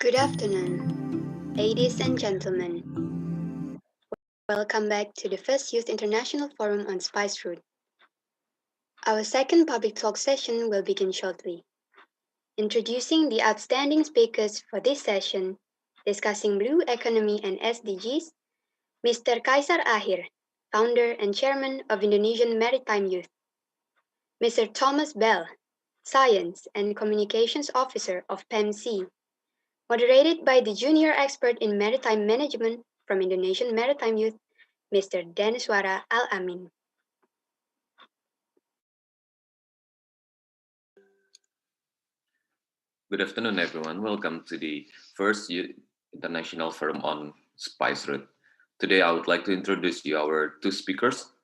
Good afternoon, ladies and gentlemen. Welcome back to the first Youth International Forum on Spice Route. Our second public talk session will begin shortly. Introducing the outstanding speakers for this session, discussing Blue Economy and SDGs, Mr. Kaisar Akhir, Founder and Chairman of Indonesian Maritime Youth, Mr. Thomas Bell, Science and Communications Officer of PEMC, moderated by the junior expert in maritime management from Indonesian Maritime Youth, Mr. Daneswara Al-Amin. Good afternoon, everyone. Welcome to the first Youth International Forum on Spice Route. Today, I would like to introduce you our two speakers.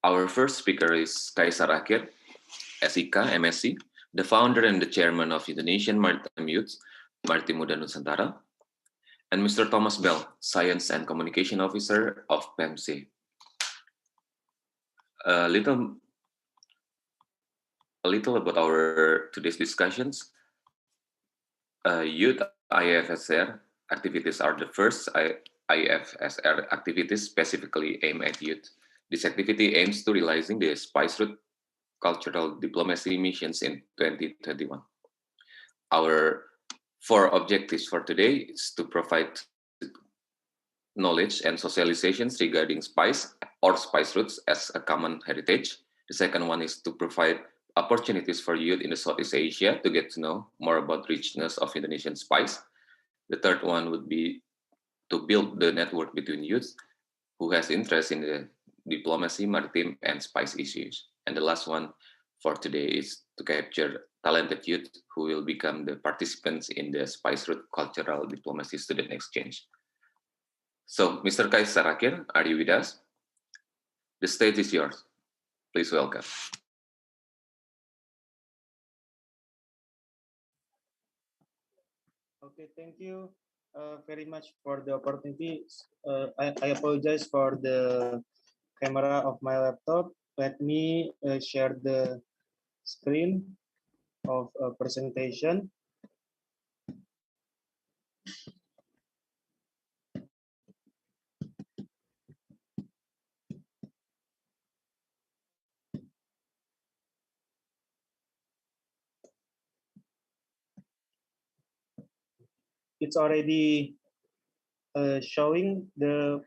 Our first speaker is Kaisar Akhir, SIK, MSc, the founder and the chairman of Indonesian Maritime Youth, Maritim Muda Nusantara, and Mr. Thomas Bell, Science and Communication Officer of PEMC. A little about our today's discussions. Youth-IFSR activities are the first IFSR activities specifically aimed at youth. This activity aims to realizing the Spice Route cultural diplomacy missions in 2021. Our four objectives for today is to provide knowledge and socializations regarding spice or spice routes as a common heritage. The second one is to provide opportunities for youth in the Southeast Asia to get to know more about richness of Indonesian spice. The third one would be to build the network between youth who has interest in the diplomacy, maritime, and spice issues. And the last one for today is to capture talented youth who will become the participants in the spice route cultural diplomacy student exchange. So, Mr. Kaisar Akhir, are you with us? The stage is yours. Please welcome. Okay, thank you very much for the opportunity. I apologize for the camera of my laptop. Let me share the screen of a presentation. It's already showing the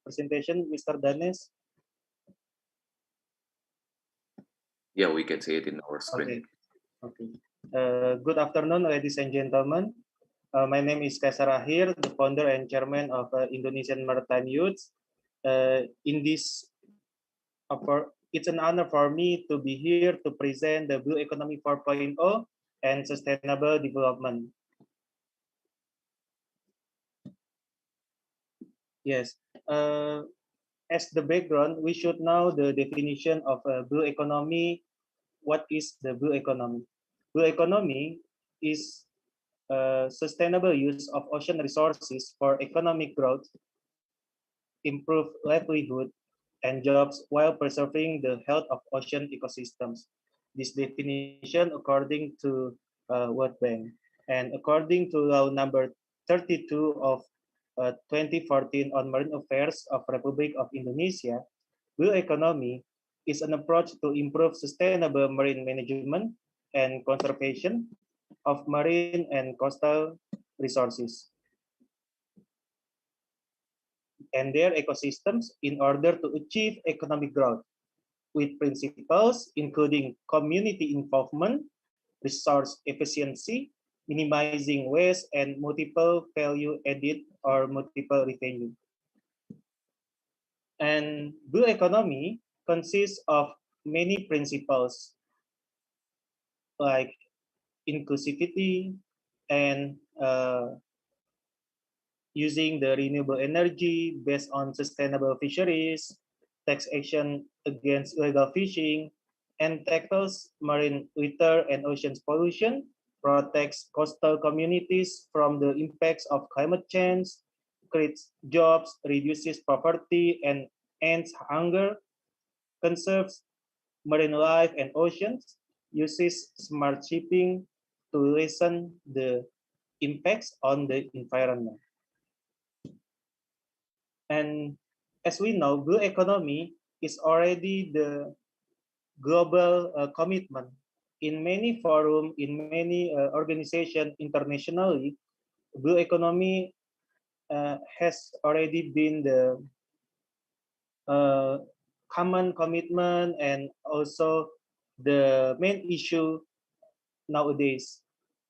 presentation, Mr. Danes. Yeah, we can see it in our screen. Okay. Good afternoon, ladies and gentlemen. My name is Kaisar Akhir, the founder and chairman of Indonesian Maritime Youth. It's an honor for me to be here to present the Blue Economy 4.0 and sustainable development. Yes. As the background, we should know the definition of blue economy. What is the blue economy? Blue economy is sustainable use of ocean resources for economic growth, improve livelihood, and jobs while preserving the health of ocean ecosystems. This definition according to World Bank and according to law number 32 of 2014 on Marine Affairs of Republic of Indonesia, blue economy is an approach to improve sustainable marine management and conservation of marine and coastal resources and their ecosystems in order to achieve economic growth, with principles including community involvement, resource efficiency, minimizing waste, and multiple value added or multiple revenue. And blue economy consists of many principles like inclusivity and using the renewable energy based on sustainable fisheries, taxation against illegal fishing, and tackles marine litter and ocean pollution, protects coastal communities from the impacts of climate change, creates jobs, reduces poverty, and ends hunger, conserves marine life and oceans, uses smart shipping to lessen the impacts on the environment. And as we know, blue economy is already the global commitment in many forums, in many organizations internationally. Blue economy has already been the common commitment and also the main issue nowadays.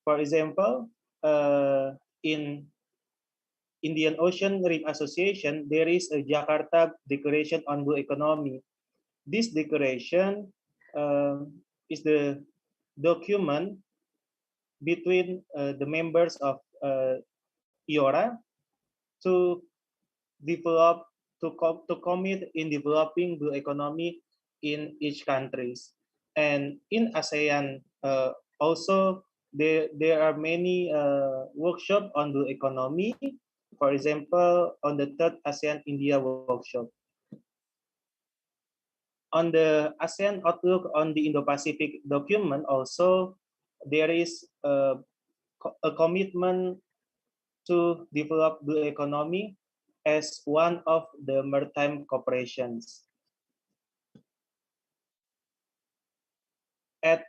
For example, in Indian Ocean Marine Association, there is a Jakarta Declaration on Blue Economy. This declaration is the document between the members of IORA to develop to commit in developing blue economy in each countries. And in ASEAN also there are many workshops on blue economy. For example, on the third ASEAN India workshop. On the ASEAN Outlook on the Indo-Pacific document also, there is a commitment to develop blue economy as one of the maritime corporations. At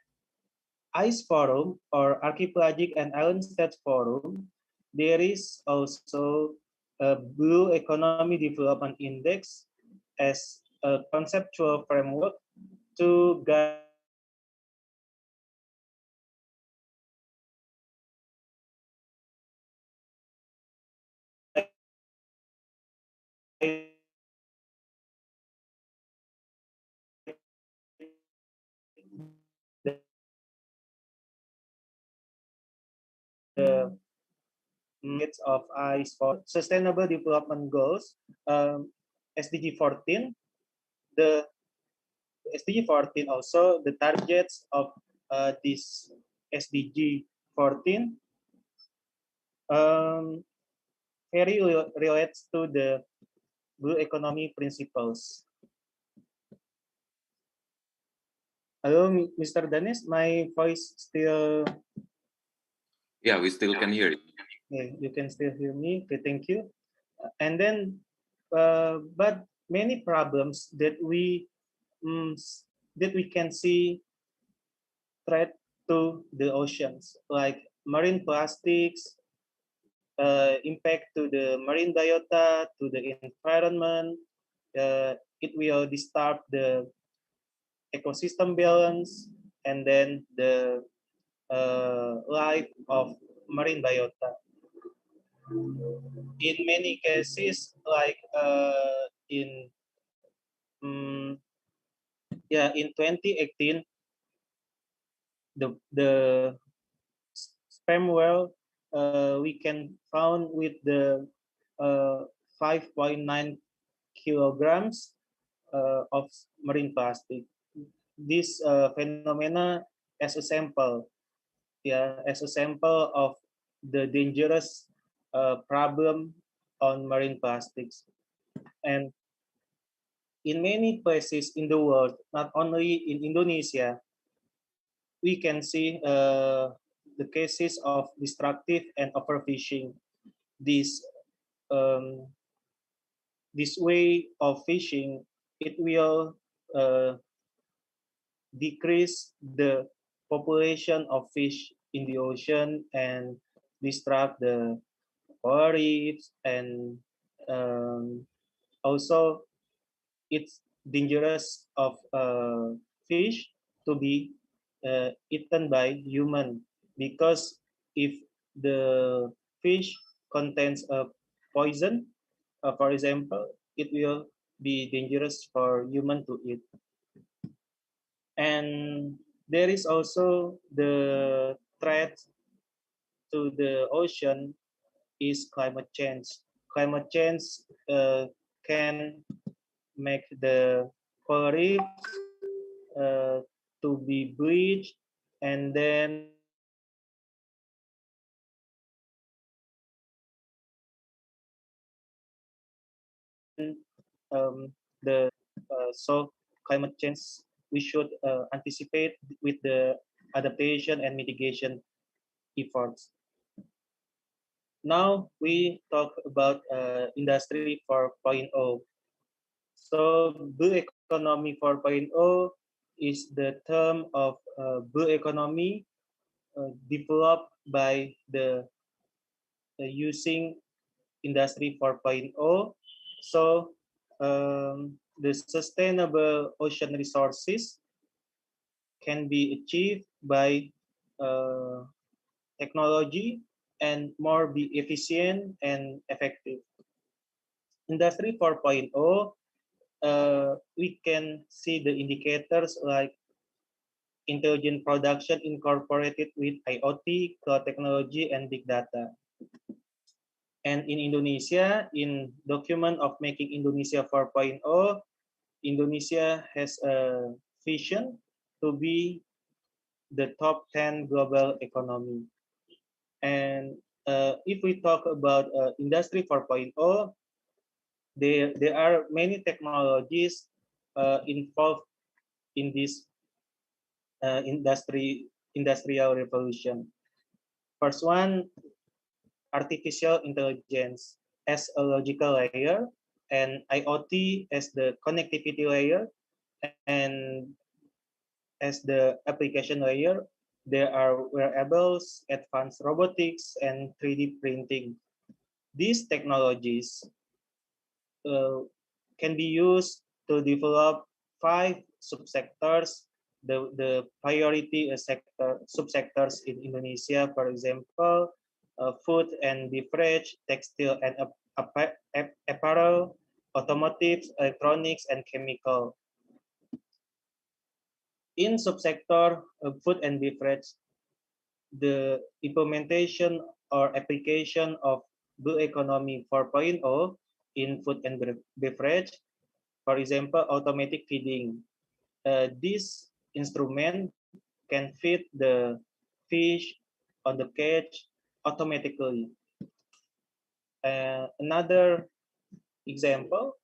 ICE Forum or Archipelagic and Island States Forum, there is also a Blue Economy Development Index as a conceptual framework to guide the needs of ICE for Sustainable Development Goals, SDG 14. The SDG 14 also, the targets of this SDG 14 very relates to the blue economy principles. Hello, Mr. Danis, my voice still... Yeah, we still can hear you. Yeah, you can still hear me. Okay, thank you. And then, but many problems that we can see threat to the oceans, like marine plastics, impact to the marine biota, to the environment. It will disturb the ecosystem balance, and then the life of marine biota. In many cases, like in 2018, the sperm whale we can found with the 5.9 kilograms of marine plastic. This phenomena as a sample, as a sample of the dangerous problem on marine plastics. And in many places in the world, not only in Indonesia, we can see the cases of destructive and overfishing. This this way of fishing, it will decrease the population of fish in the ocean and disrupt the coral reefs, and also it's dangerous of fish to be eaten by human, because if the fish contains a poison, for example, it will be dangerous for human to eat. And there is also the threat to the ocean is climate change. Climate change can make the coral reefs to be bleached, and then the solve climate change, we should anticipate with the adaptation and mitigation efforts. Now we talk about Industry 4.0. So blue economy 4.0 is the term of blue economy developed by the using Industry 4.0. So the sustainable ocean resources can be achieved by uh, technology and more be efficient and effective. Industry 4.0, we can see the indicators like intelligent production incorporated with IoT, cloud technology, and big data. And in Indonesia, in document of making Indonesia 4.0, Indonesia has a vision to be the top 10 global economy. And if we talk about Industry 4.0, there are many technologies involved in this industrial revolution. First one, artificial intelligence as a logical layer, and IoT as the connectivity layer, and as the application layer, there are wearables, advanced robotics, and 3D printing. These technologies can be used to develop 5 subsectors. The priority sector subsectors in Indonesia, for example, food and beverage, textile and apparel, automotive, electronics, and chemical. In subsector food and beverage, the implementation or application of Blue Economy 4.0 in food and beverage, for example, automatic feeding. This instrument can feed the fish on the cage automatically. Another example,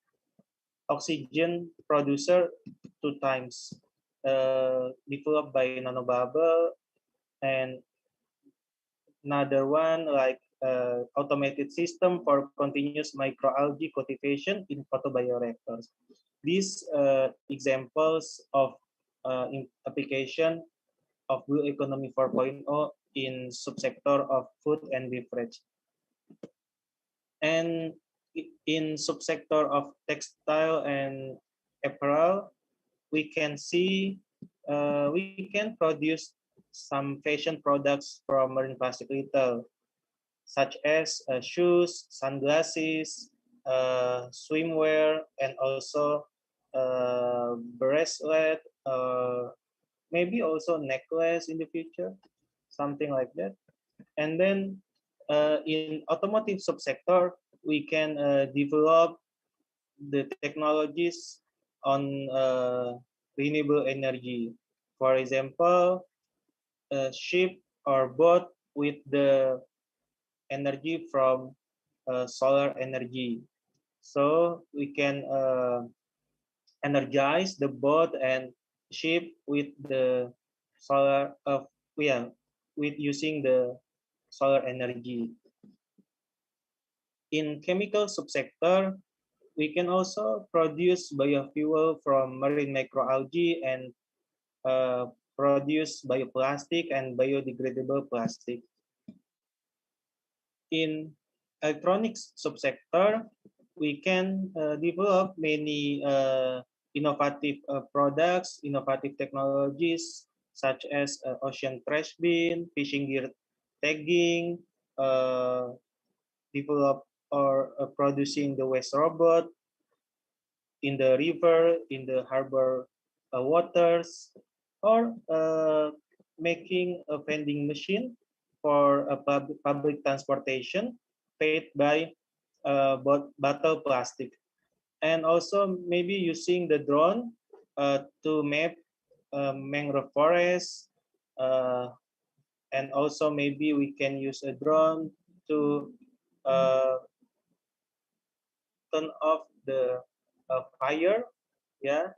oxygen producer 2 times, developed by nanobubble, and another one like automated system for continuous microalgae cultivation in photobioreactors. These examples of application of Blue Economy 4.0 in subsector of food and beverage. And in subsector of textile and apparel, we can see we can produce some fashion products from marine plastic litter, such as shoes, sunglasses, swimwear, and also bracelet, maybe also necklace in the future, something like that. And then in automotive subsector, we can develop the technologies on renewable energy. For example, a ship or boat with the energy from solar energy. So we can energize the boat and ship with the solar yeah, with using the solar energy. In chemical subsector, we can also produce biofuel from marine microalgae and produce bioplastic and biodegradable plastic. In electronics subsector, we can develop many innovative products, innovative technologies, such as ocean trash bin, fishing gear tagging, develop or producing the waste robot in the river, in the harbor waters, or making a vending machine for a public transportation paid by bottle plastic. And also maybe using the drone to map mangrove forests, and also maybe we can use a drone to uh, turn off the fire, yeah,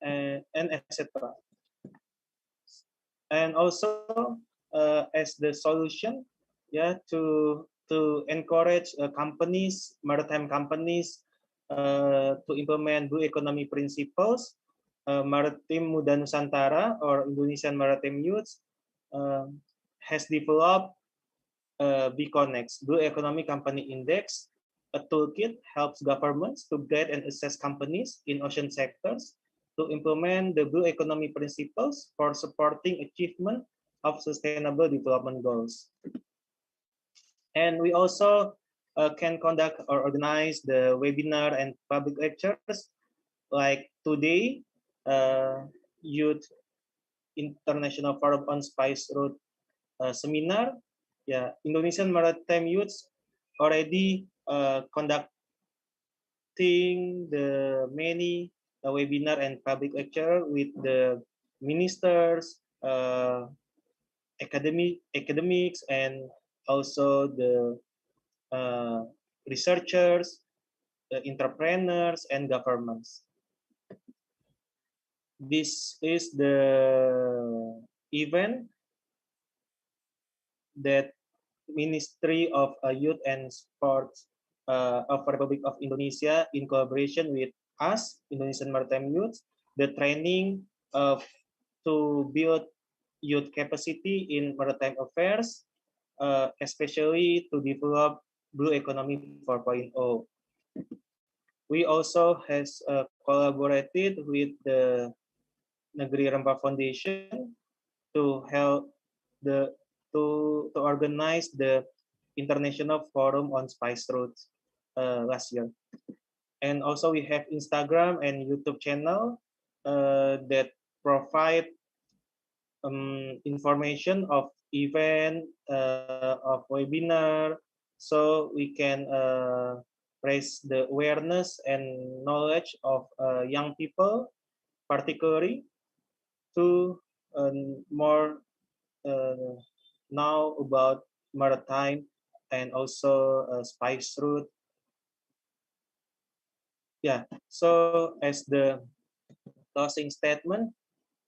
and etc. And also as the solution, yeah, to to encourage companies, maritime companies, to implement blue economy principles. Maritim Muda Nusantara, or Indonesian Maritime Youth, has developed BConnect, Blue Economy Company Index. A toolkit helps governments to guide and assess companies in ocean sectors to implement the blue economy principles for supporting achievement of sustainable development goals. And we also can conduct or organize the webinar and public lectures like today, Youth International Forum on Spice Road seminar. Yeah, Indonesian Maritime Youths already conducting the many webinar and public lecture with the ministers, academics, and also the researchers, the entrepreneurs, and governments. This is the event that Ministry of Youth and Sports of Republic of Indonesia, in collaboration with us, Indonesian Maritime Youth, the training to build youth capacity in maritime affairs, especially to develop Blue Economy 4.0. We also has collaborated with the Negeri Rempah Foundation to help to organize the International Forum on Spice Routes last year. And also we have Instagram and YouTube channel that provide information of event, of webinar, so we can raise the awareness and knowledge of young people, particularly to more know about maritime and also spice route. Yeah, so as the closing statement,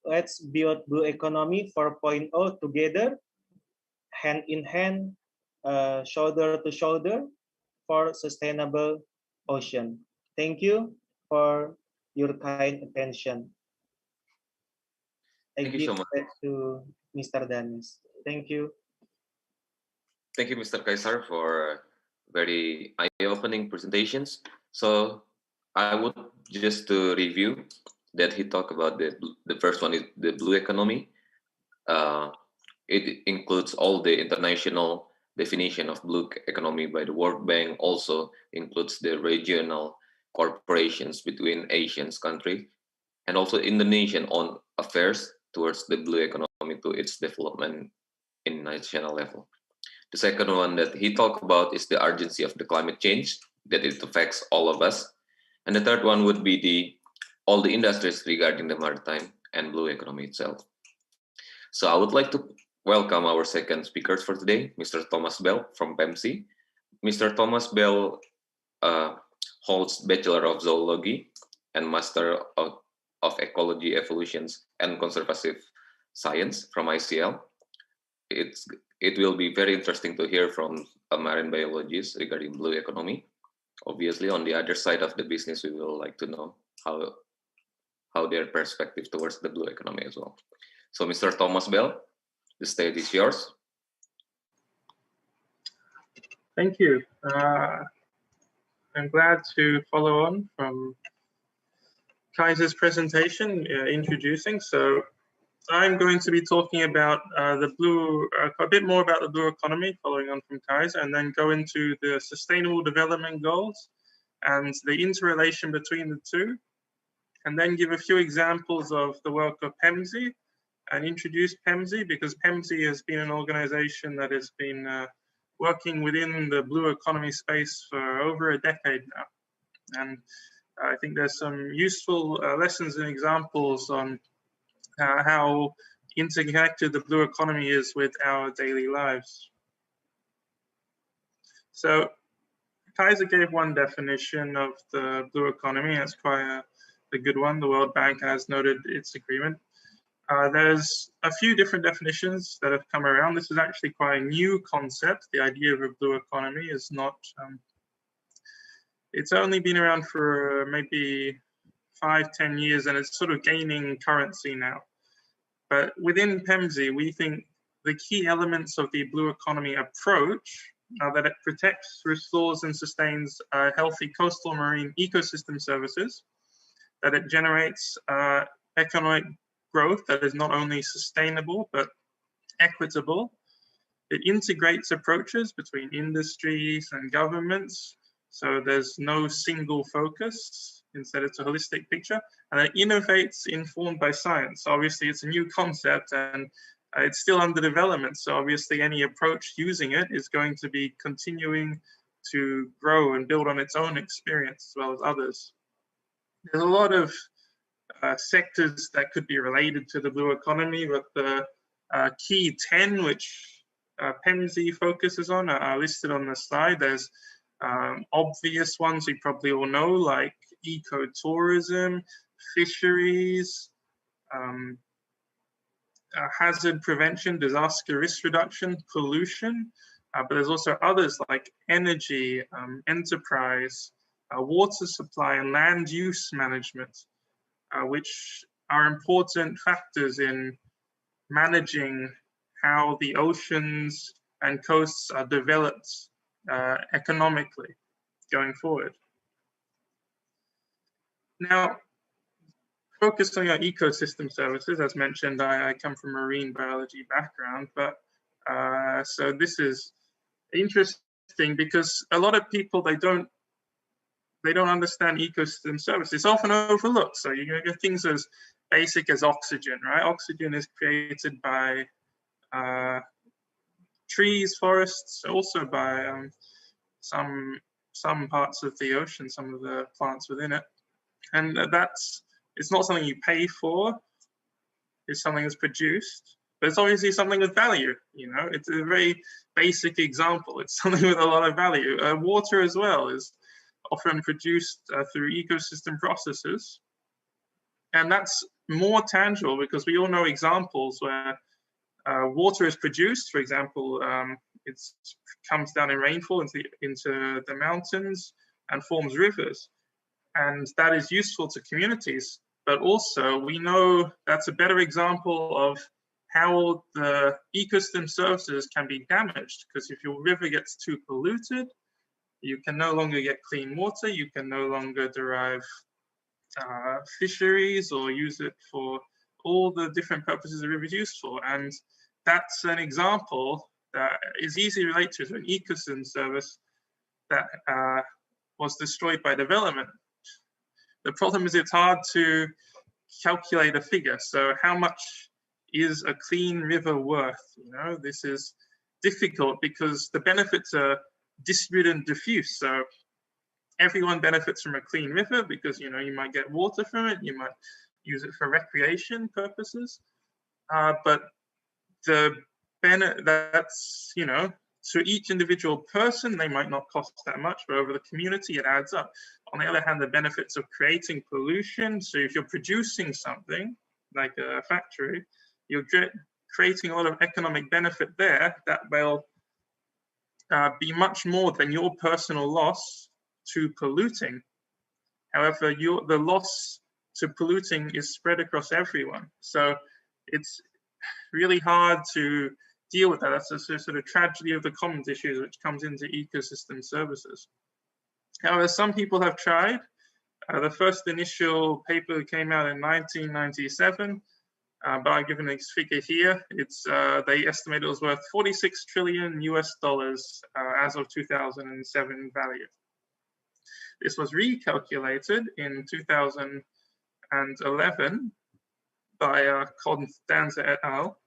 let's build blue economy 4.0 together, hand in hand, shoulder to shoulder for sustainable ocean. Thank you for your kind attention. I Thank you give so much. back to Mr. Danis. Thank you. Thank you, Mr. Kaisar, for very eye-opening presentations. So I would just to review that he talked about the first one is the blue economy. It includes all the international definition of blue economy by the World Bank, also includes the regional corporations between Asian countries, and also Indonesian on affairs towards the blue economy to its development in national level. The second one that he talked about is the urgency of the climate change, that it affects all of us. And the third one would be all the industries regarding the maritime and blue economy itself. So I would like to welcome our second speakers for today, Mr. Thomas Bell from PEMC. Mr. Thomas Bell holds Bachelor of Zoology and Master of Ecology, Evolutions, and Conservative Science from ICL. It will be very interesting to hear from a marine biologist regarding blue economy. Obviously, on the other side of the business, we will like to know how their perspective towards the blue economy as well. So, Mr. Thomas Bell, the stage is yours. Thank you. I'm glad to follow on from Kaiser's presentation, introducing. So I'm going to be talking about a bit more about the blue economy, following on from Kaiser, and then go into the Sustainable Development Goals and the interrelation between the two, and then give a few examples of the work of PEMC and introduce PEMC, because PEMC has been an organization that has been working within the blue economy space for over a decade now. And I think there's some useful lessons and examples on how interconnected the blue economy is with our daily lives. So Kaiser gave one definition of the blue economy. That's quite a good one. The World Bank has noted its agreement. There's a few different definitions that have come around. This is actually quite a new concept. The idea of a blue economy is not, it's only been around for maybe 5-10 years, and it's sort of gaining currency now. But within PEMSI, we think the key elements of the blue economy approach are that it protects, restores, and sustains healthy coastal marine ecosystem services, that it generates economic growth that is not only sustainable, but equitable. It integrates approaches between industries and governments, so there's no single focus, instead it's a holistic picture, and it innovates informed by science. Obviously it's a new concept and it's still under development, so obviously any approach using it is going to be continuing to grow and build on its own experience as well as others. There's a lot of sectors that could be related to the blue economy, but the key 10 which PEMSI focuses on are listed on the slide. There's obvious ones we probably all know, like ecotourism, fisheries, hazard prevention, disaster risk reduction, pollution, but there's also others like energy, enterprise, water supply, and land use management, which are important factors in managing how the oceans and coasts are developed economically going forward. Now, focusing on ecosystem services, as mentioned, I come from a marine biology background, but so this is interesting because a lot of people, they don't understand ecosystem services. It's often overlooked. So you get things as basic as oxygen, right? Oxygen is created by trees, forests, also by some parts of the ocean, some of the plants within it. And it's not something you pay for, it's something that's produced, but it's obviously something with value, you know? It's a very basic example. It's something with a lot of value. Water as well is often produced through ecosystem processes. And that's more tangible because we all know examples where water is produced. For example, it comes down in rainfall into the mountains and forms rivers. And that is useful to communities. But also we know that's a better example of how the ecosystem services can be damaged, because if your river gets too polluted, you can no longer get clean water, you can no longer derive fisheries or use it for all the different purposes the river is used for. And that's an example that is easily related to an ecosystem service that was destroyed by development. The problem is it's hard to calculate a figure. So how much is a clean river worth? You know, this is difficult because the benefits are distributed and diffuse. So everyone benefits from a clean river because, you know, you might get water from it, you might use it for recreation purposes, but that's, you know, to each individual person, they might not cost that much, but over the community, it adds up. On the other hand, the benefits of creating pollution. So if you're producing something like a factory, you're creating a lot of economic benefit there that will be much more than your personal loss to polluting. However, the loss to polluting is spread across everyone. So it's really hard to deal with that. That's a sort of tragedy of the commons issues which comes into ecosystem services. However, some people have tried. The first initial paper came out in 1997, but I've given a figure here. It's they estimate it was worth $46 trillion as of 2007 value. This was recalculated in 2011 by Constanza et al.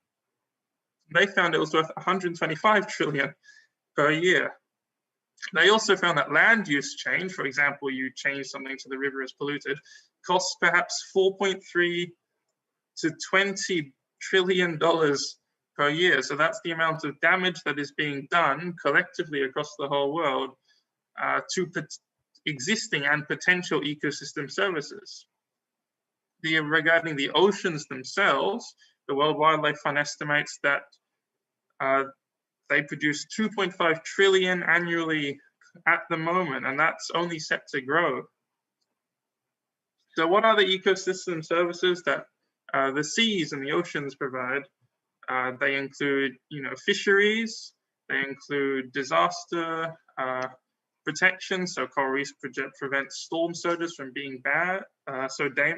They found it was worth 125 trillion per year. They also found that land use change, for example, you change something so the river is polluted, costs perhaps $4.3 to $20 trillion per year. So that's the amount of damage that is being done collectively across the whole world to existing and potential ecosystem services. Regarding the oceans themselves, the World Wildlife Fund estimates that they produce 2.5 trillion annually at the moment, and that's only set to grow. So what are the ecosystem services that the seas and the oceans provide? They include, fisheries. They include disaster protection, so coral reefs prevent storm surges from being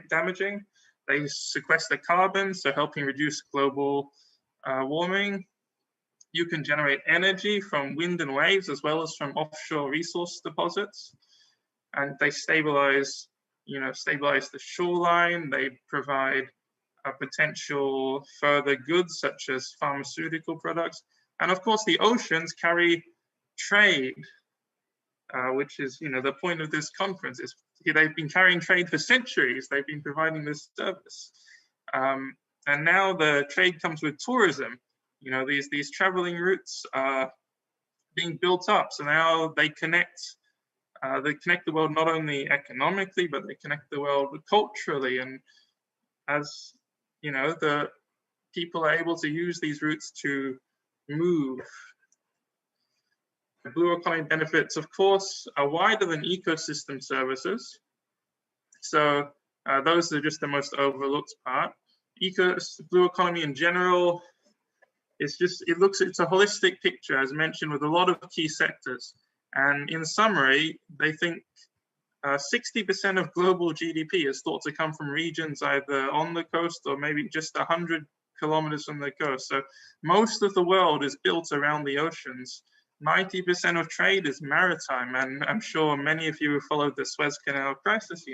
damaging. They sequester carbon, so helping reduce global warming. You can generate energy from wind and waves as well as from offshore resource deposits, and they stabilize the shoreline. They provide potential further goods such as pharmaceutical products, and of course the oceans carry trade, which is the point of this conference. Is they've been carrying trade for centuries. They've been providing this service, and now the trade comes with tourism. These traveling routes are being built up, so now they connect the world not only economically, but they connect the world culturally. And as the people are able to use these routes to move. The blue economy benefits, of course, are wider than ecosystem services. So those are just the most overlooked part. Blue economy in general is it's a holistic picture, as mentioned, with a lot of key sectors. And in summary, they think 60% of global GDP is thought to come from regions either on the coast or maybe just 100 kilometers from the coast. So most of the world is built around the oceans. 90% of trade is maritime, and I'm sure many of you who followed the Suez Canal crisis,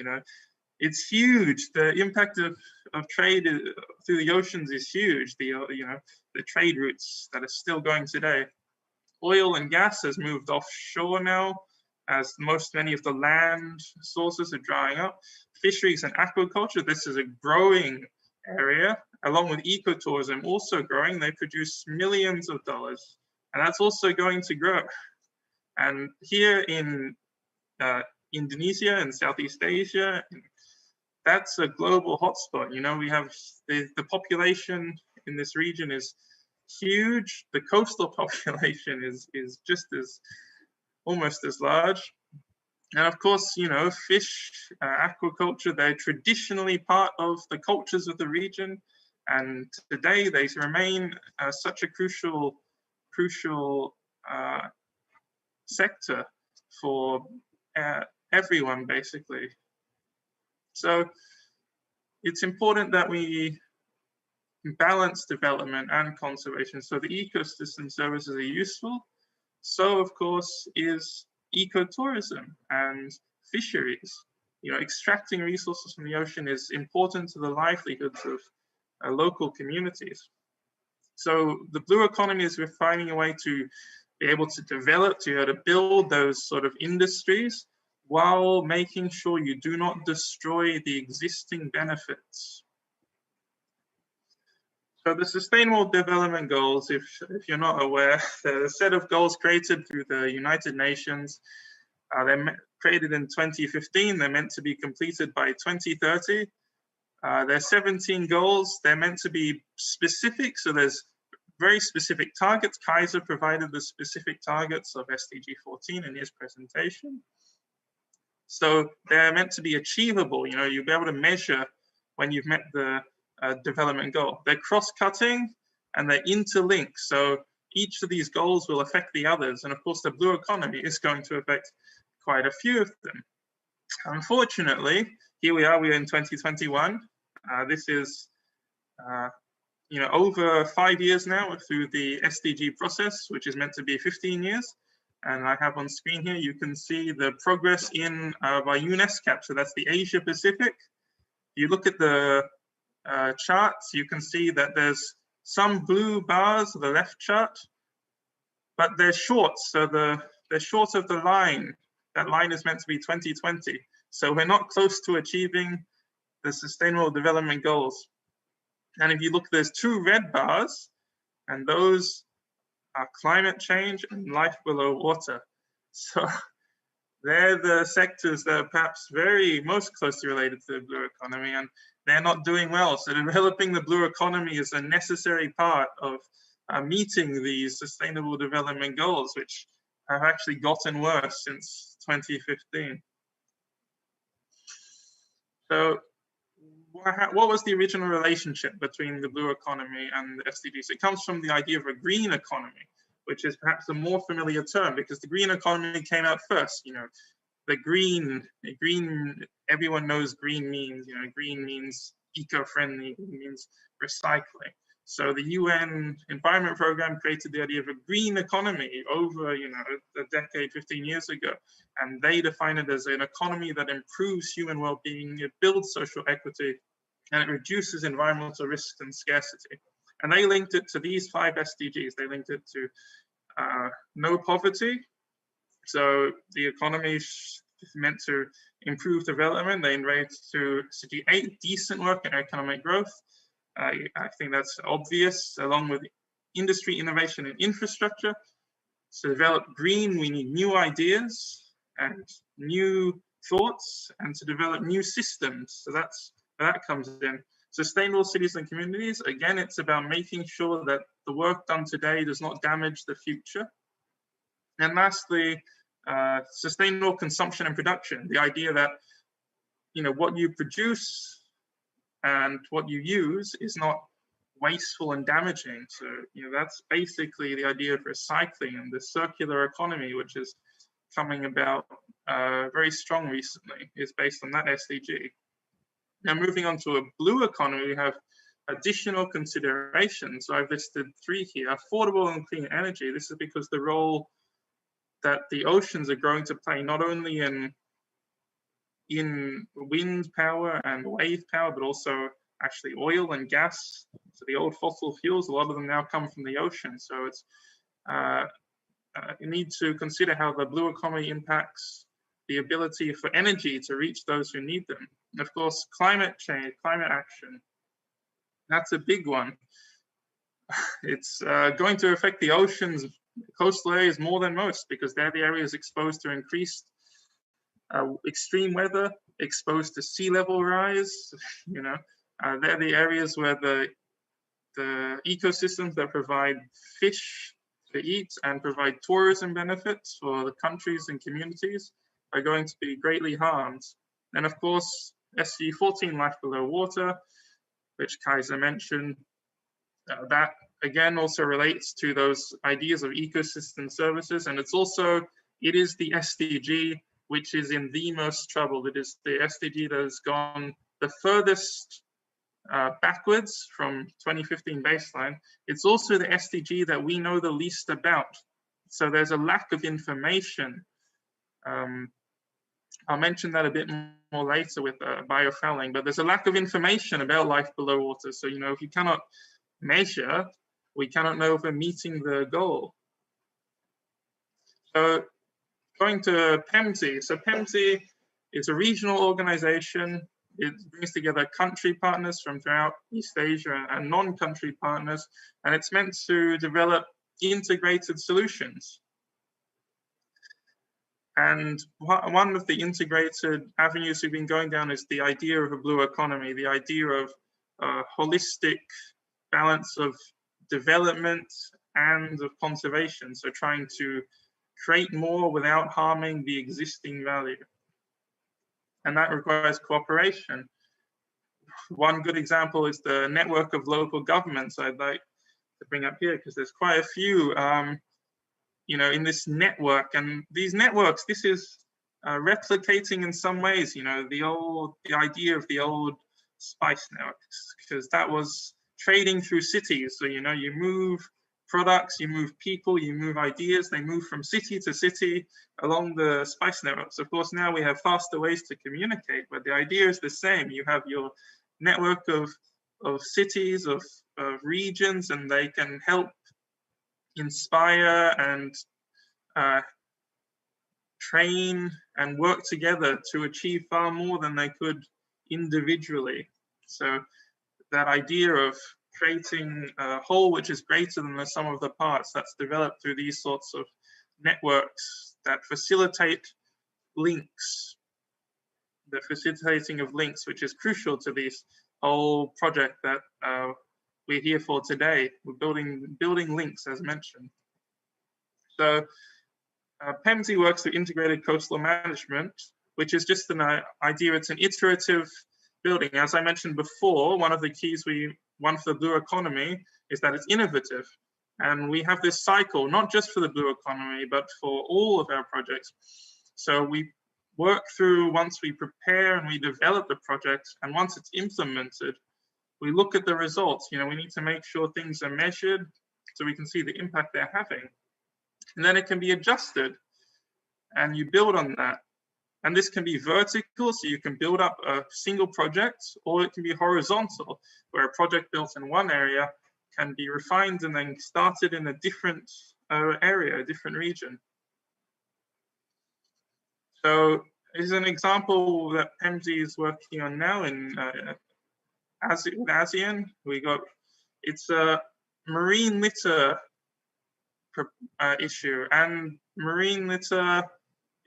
it's huge. The impact of trade through the oceans is huge. The trade routes that are still going today. Oil and gas has moved offshore now, as many of the land sources are drying up. Fisheries and aquaculture, this is a growing area, along with ecotourism also growing. They produce millions of dollars, and that's also going to grow. And here in Indonesia and Southeast Asia, that's a global hotspot. We have the population in this region is huge. The coastal population is just almost as large. And of course, fish, aquaculture, they're traditionally part of the cultures of the region. And today they remain such a crucial sector for everyone, basically. So it's important that we balance development and conservation. So the ecosystem services are useful. So of course is ecotourism and fisheries. Extracting resources from the ocean is important to the livelihoods of local communities. So the blue economy is finding a way to be able to develop, to be able to build those sort of industries while making sure you do not destroy the existing benefits. So the Sustainable Development Goals, if you're not aware, they're a set of goals created through the United Nations. They're created in 2015. They're meant to be completed by 2030. There are 17 goals. They're meant to be specific. So there's very specific targets. Kaiser provided the specific targets of Sg14 in his presentation. So they're meant to be achievable. You'll be able to measure when you've met the development goal. They're cross-cutting and they're interlinked. So each of these goals will affect the others. And of course, the blue economy is going to affect quite a few of them. Unfortunately, here we're in 2021. This is over 5 years now through the SDG process, which is meant to be 15 years. And I have on screen here, you can see the progress by UNESCAP. So that's the Asia Pacific. You look at the charts, you can see that there's some blue bars on the left chart, but they're short. So they're short of the line. That line is meant to be 2020. So we're not close to achieving the Sustainable Development Goals. And if you look, there's 2 red bars, and those are climate change and life below water. So they're the sectors that are perhaps most closely related to the blue economy. And they're not doing well. So developing the blue economy is a necessary part of meeting these sustainable development goals, which have actually gotten worse since 2015. So what was the original relationship between the blue economy and the SDGs? It comes from the idea of a green economy, which is perhaps a more familiar term because the green economy came out first. You know, the green, everyone knows green means, green means eco-friendly, means recycling. So the UN Environment Programme created the idea of a green economy over, a decade, 15 years ago. And they define it as an economy that improves human well-being, it builds social equity, and it reduces environmental risks and scarcity. And they linked it to these 5 SDGs. They linked it to no poverty. So the economy is meant to improve development. They rate to Sg8, decent work and economic growth. I think that's obvious, along with industry, innovation, and infrastructure. To develop green, we need new ideas and new thoughts, and to develop new systems. So that comes in. Sustainable cities and communities, again, it's about making sure that the work done today does not damage the future. And lastly, sustainable consumption and production, the idea that what you produce and what you use is not wasteful and damaging. So that's basically the idea of recycling and the circular economy, which is coming about very strong recently, is based on that SDG. Now moving on to a blue economy, we have additional considerations. So I've listed 3 here. Affordable and clean energy. This is because the role that the oceans are going to play not only in wind power and wave power, but also actually oil and gas. So the old fossil fuels, a lot of them now come from the ocean. So it's you need to consider how the blue economy impacts the ability for energy to reach those who need them. And of course, climate change, climate action, that's a big one. It's going to affect the oceans, coastal areas more than most, because they're the areas exposed to increased extreme weather, exposed to sea level rise. They're the areas where the ecosystems that provide fish to eat and provide tourism benefits for the countries and communities are going to be greatly harmed. And of course, Sg14 Life below water, which Kaiser mentioned, that again also relates to those ideas of ecosystem services. And it is the SDG which is in the most trouble. It is the SDG that has gone the furthest backwards from 2015 baseline. It's also the SDG that we know the least about. So there's a lack of information. I'll mention that a bit more later with biofouling, but there's a lack of information about life below water. So, if you cannot measure, we cannot know if we're meeting the goal. So going to PEMT. So PEMT is a regional organization. It brings together country partners from throughout East Asia and non-country partners, and it's meant to develop integrated solutions. And one of the integrated avenues we've been going down is the idea of a blue economy, the idea of a holistic balance of development and of conservation. So trying to create more without harming the existing value. And that requires cooperation. One good example is the network of local governments I'd like to bring up here, because there's quite a few in this network. And these networks, this is replicating in some ways, the idea of the old spice networks, because that was trading through cities. So, you move products, you move people, you move ideas, they move from city to city along the spice networks. Of course, now we have faster ways to communicate, but the idea is the same. You have your network of cities, of regions, and they can help inspire and train and work together to achieve far more than they could individually. So that idea of creating a whole which is greater than the sum of the parts, that's developed through these sorts of networks that facilitate links, the facilitating of links, which is crucial to these whole project that we're here for today. We're building links, as mentioned. So PEMSI works with integrated coastal management, which is just an idea. It's an iterative building. As I mentioned before, one of the keys we want for the blue economy is that it's innovative. And we have this cycle, not just for the blue economy, but for all of our projects. So we work through, once we prepare and we develop the project, and once it's implemented, we look at the results. You know, we need to make sure things are measured so we can see the impact they're having. And then it can be adjusted and you build on that. And this can be vertical, so you can build up a single project, or it can be horizontal, where a project built in one area can be refined and then started in a different area, a different region. So this is an example that PEMSI is working on now in ASEAN. It's a marine litter issue, and marine litter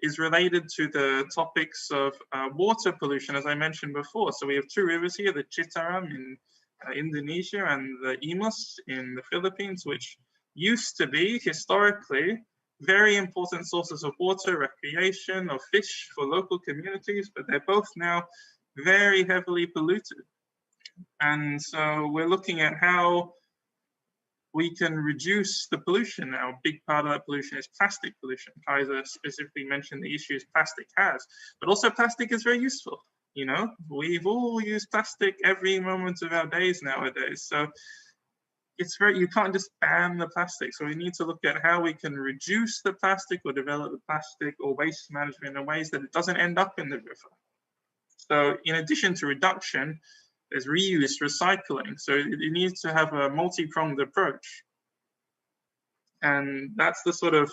is related to the topics of water pollution, as I mentioned before. So we have two rivers here, the Citarum in Indonesia and the Imus in the Philippines, which used to be historically very important sources of water, recreation, of fish for local communities, but they're both now very heavily polluted. And so we're looking at how we can reduce the pollution. Now, a big part of that pollution is plastic pollution. Kaiser specifically mentioned the issues plastic has, but also plastic is very useful. You know, we've all used plastic every moment of our days nowadays. So you can't just ban the plastic. So we need to look at how we can reduce the plastic or develop the plastic or waste management in ways that it doesn't end up in the river. So in addition to reduction, there's reuse, recycling. So you need to have a multi-pronged approach. And that's the sort of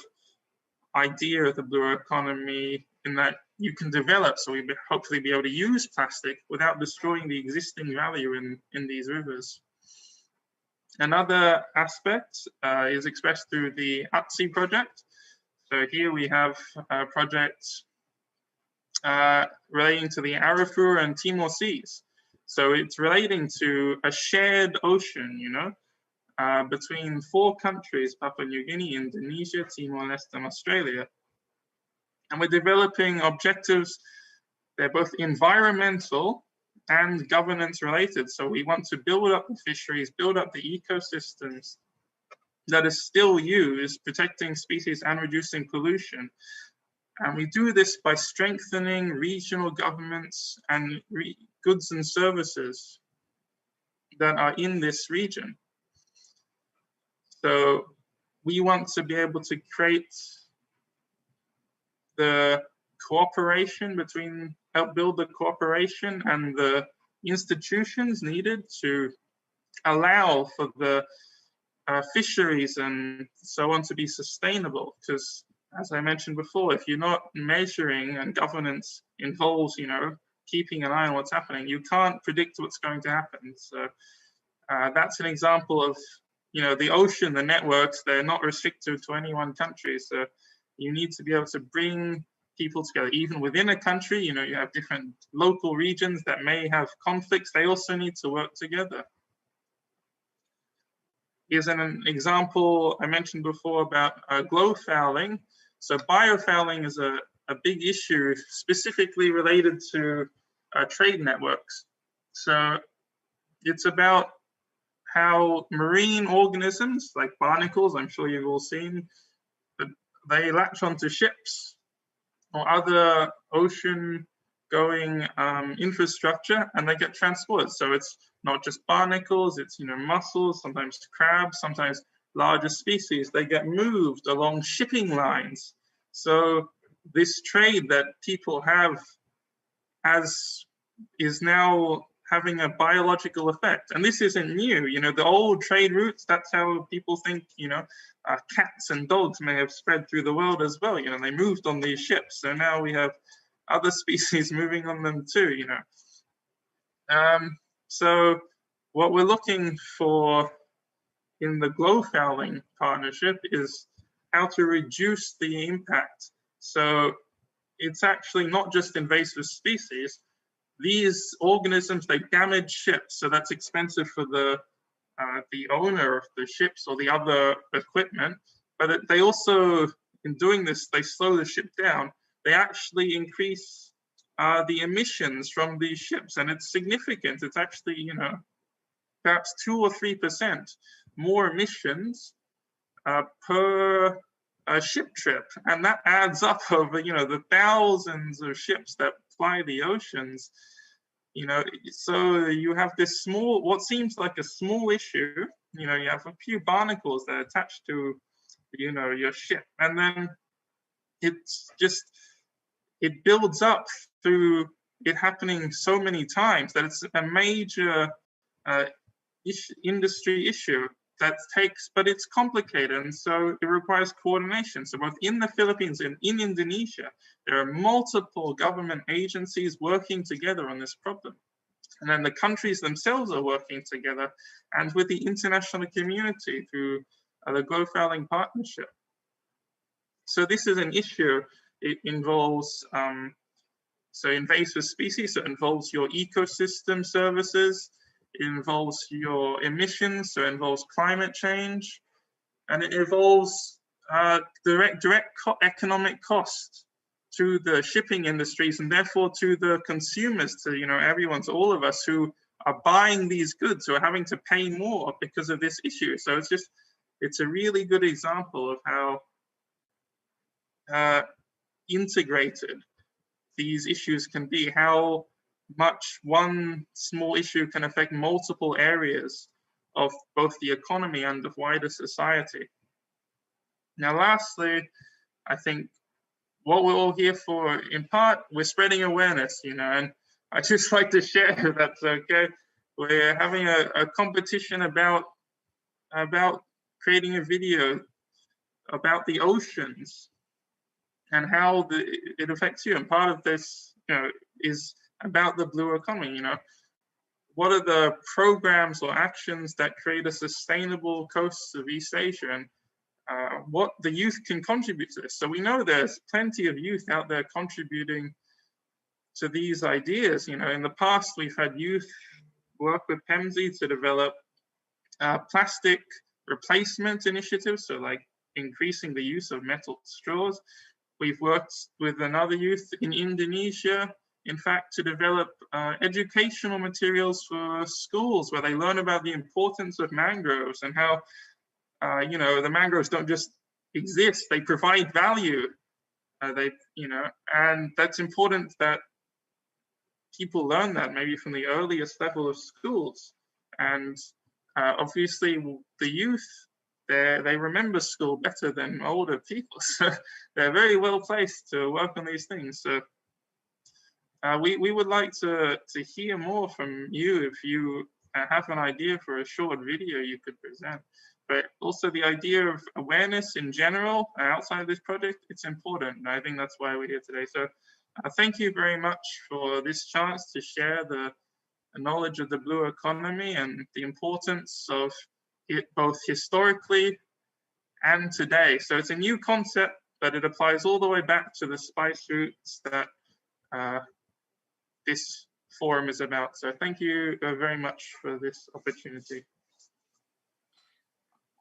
idea of the blue economy, in that you can develop, so we hopefully be able to use plastic without destroying the existing value in these rivers. Another aspect is expressed through the UTSI project. So here we have a project relating to the Arafura and Timor Seas. So it's relating to a shared ocean, you know, between 4 countries, Papua New Guinea, Indonesia, Timor-Leste, and Australia. And we're developing objectives. They're both environmental and governance related. So we want to build up the fisheries, build up the ecosystems that are still used, protecting species and reducing pollution. And we do this by strengthening regional governments and goods and services that are in this region. So we want to be able to create the cooperation help build the cooperation and the institutions needed to allow for the fisheries and so on to be sustainable. Because as I mentioned before, if you're not measuring, and governance involves, you know, keeping an eye on what's happening, you can't predict what's going to happen. So that's an example of, you know, the ocean, the networks, they're not restricted to any one country. So you need to be able to bring people together, even within a country. You know, you have different local regions that may have conflicts. They also need to work together. Here's an example I mentioned before about glow fouling. So biofouling is a big issue specifically related to trade networks. So it's about how marine organisms like barnacles, I'm sure you've all seen, but they latch onto ships or other ocean going infrastructure, and they get transported. So it's not just barnacles, it's, you know, mussels, sometimes crabs, sometimes larger species. They get moved along shipping lines. So this trade that people have is now having a biological effect. And this isn't new. You know, the old trade routes, that's how people think, you know, cats and dogs may have spread through the world as well. You know, they moved on these ships. So now we have other species moving on them too, you know. So what we're looking for in the glow fouling partnership is how to reduce the impact. So it's actually not just invasive species, these organisms, they damage ships. So that's expensive for the owner of the ships or the other equipment. But they also, in doing this, they slow the ship down. They actually increase the emissions from these ships, and it's significant. It's actually, you know, perhaps 2 or 3% more emissions per ship trip, and that adds up over, you know, the thousands of ships that ply the oceans. You know, so you have this small, what seems like a small issue. You know, you have a few barnacles that are attached to, you know, your ship, and then it's just, it builds up through it happening so many times that it's a major industry issue that takes, but it's complicated, and so it requires coordination. So both in the Philippines and in Indonesia, there are multiple government agencies working together on this problem. And then the countries themselves are working together, and with the international community through the Global Partnership. So this is an issue. It involves so invasive species, so it involves your ecosystem services, it involves your emissions, so it involves climate change, and it involves direct economic cost to the shipping industries, and therefore to the consumers, to, you know, everyone, to all of us who are buying these goods, who are having to pay more because of this issue. So it's just, it's a really good example of how integrated these issues can be, how much one small issue can affect multiple areas of both the economy and of wider society. Now, lastly, I think what we're all here for, in part, we're spreading awareness, you know, and I just like to share, if that's okay. We're having a competition about creating a video about the oceans and how it affects you. And part of this, you know, is about the blue economy. You know, what are the programs or actions that create a sustainable coast of East Asia, and what the youth can contribute to this. So we know there's plenty of youth out there contributing to these ideas. You know, in the past, we've had youth work with PEMSI to develop plastic replacement initiatives, so like increasing the use of metal straws. We've worked with another youth in Indonesia, in fact, to develop educational materials for schools where they learn about the importance of mangroves and how, you know, the mangroves don't just exist, they provide value. You know, and that's important that people learn that maybe from the earliest level of schools. And obviously the youth, they remember school better than older people. So they're very well placed to work on these things. So we would like to hear more from you if you have an idea for a short video you could present. But also the idea of awareness in general outside of this project, it's important. And I think that's why we're here today. So thank you very much for this chance to share the knowledge of the blue economy and the importance of it both historically and today. So it's a new concept, but it applies all the way back to the spice routes that this forum is about. So thank you very much for this opportunity.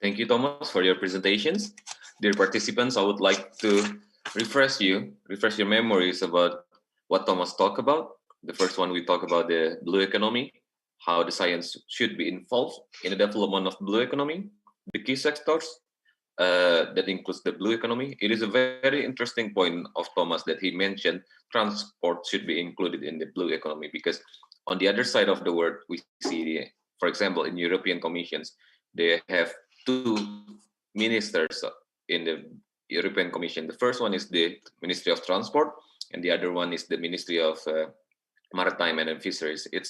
Thank you, Thomas, for your presentations. Dear participants, I would like to refresh your memories about what Thomas talked about. The first one, we talked about the blue economy, how the science should be involved in the development of blue economy, the key sectors that includes the blue economy. It is a very interesting point of Thomas that he mentioned transport should be included in the blue economy, because on the other side of the world, we see, for example, in European Commissions, they have two ministers in the European Commission. The first one is the Ministry of Transport, and the other one is the Ministry of Maritime and Fisheries. It's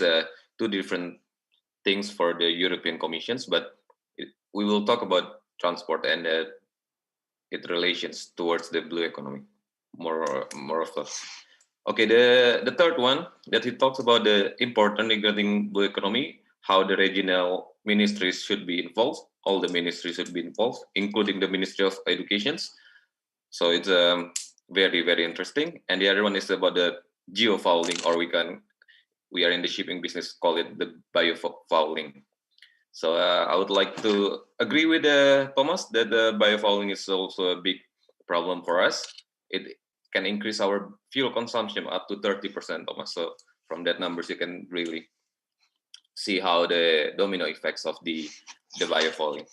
two different things for the European Commissions, but we will talk about transport and its relations towards the blue economy, more of that. Okay, the third one that he talks about the important regarding blue economy, how the regional ministries should be involved. All the ministries should be involved, including the Ministry of Education. So it's very, very interesting. And the other one is about the geofouling, or we can we are in the shipping business, call it the biofouling. So I would like to agree with Thomas that the biofouling is also a big problem for us. It can increase our fuel consumption up to 30%, Thomas. So from that numbers, you can really see how the domino effects of the biofouling.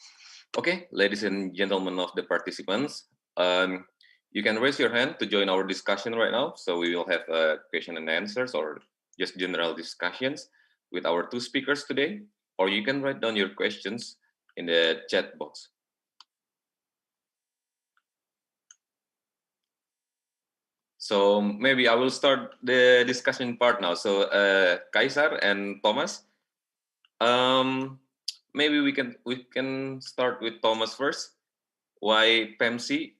Okay, ladies and gentlemen of the participants, you can raise your hand to join our discussion right now. So we will have question and answers or just general discussions with our two speakers today, or you can write down your questions in the chat box. So maybe I will start the discussion part now. So Kaisar and Thomas, maybe we can start with Thomas first. Why PEMC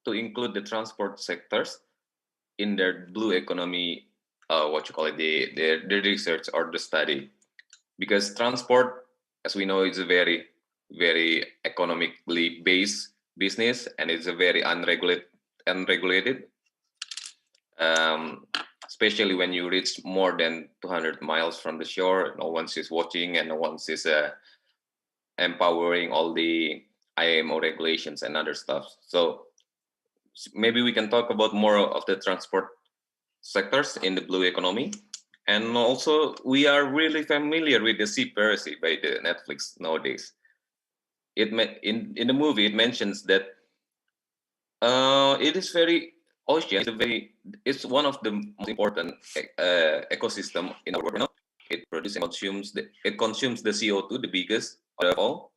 to include the transport sectors in their blue economy, what you call it, the research or the study? Because transport, as we know, is a very, very economically based business, and it's a very unregulated. Especially when you reach more than 200 miles from the shore, no one is watching and no one is empowering all the IMO regulations and other stuff. So maybe we can talk about more of the transport sectors in the blue economy. And also, we are really familiar with the seafarers by the Netflix nowadays. In the movie, it mentions that it is very ocean. It's one of the most important ecosystem in our world. It consumes the CO2, the biggest of all.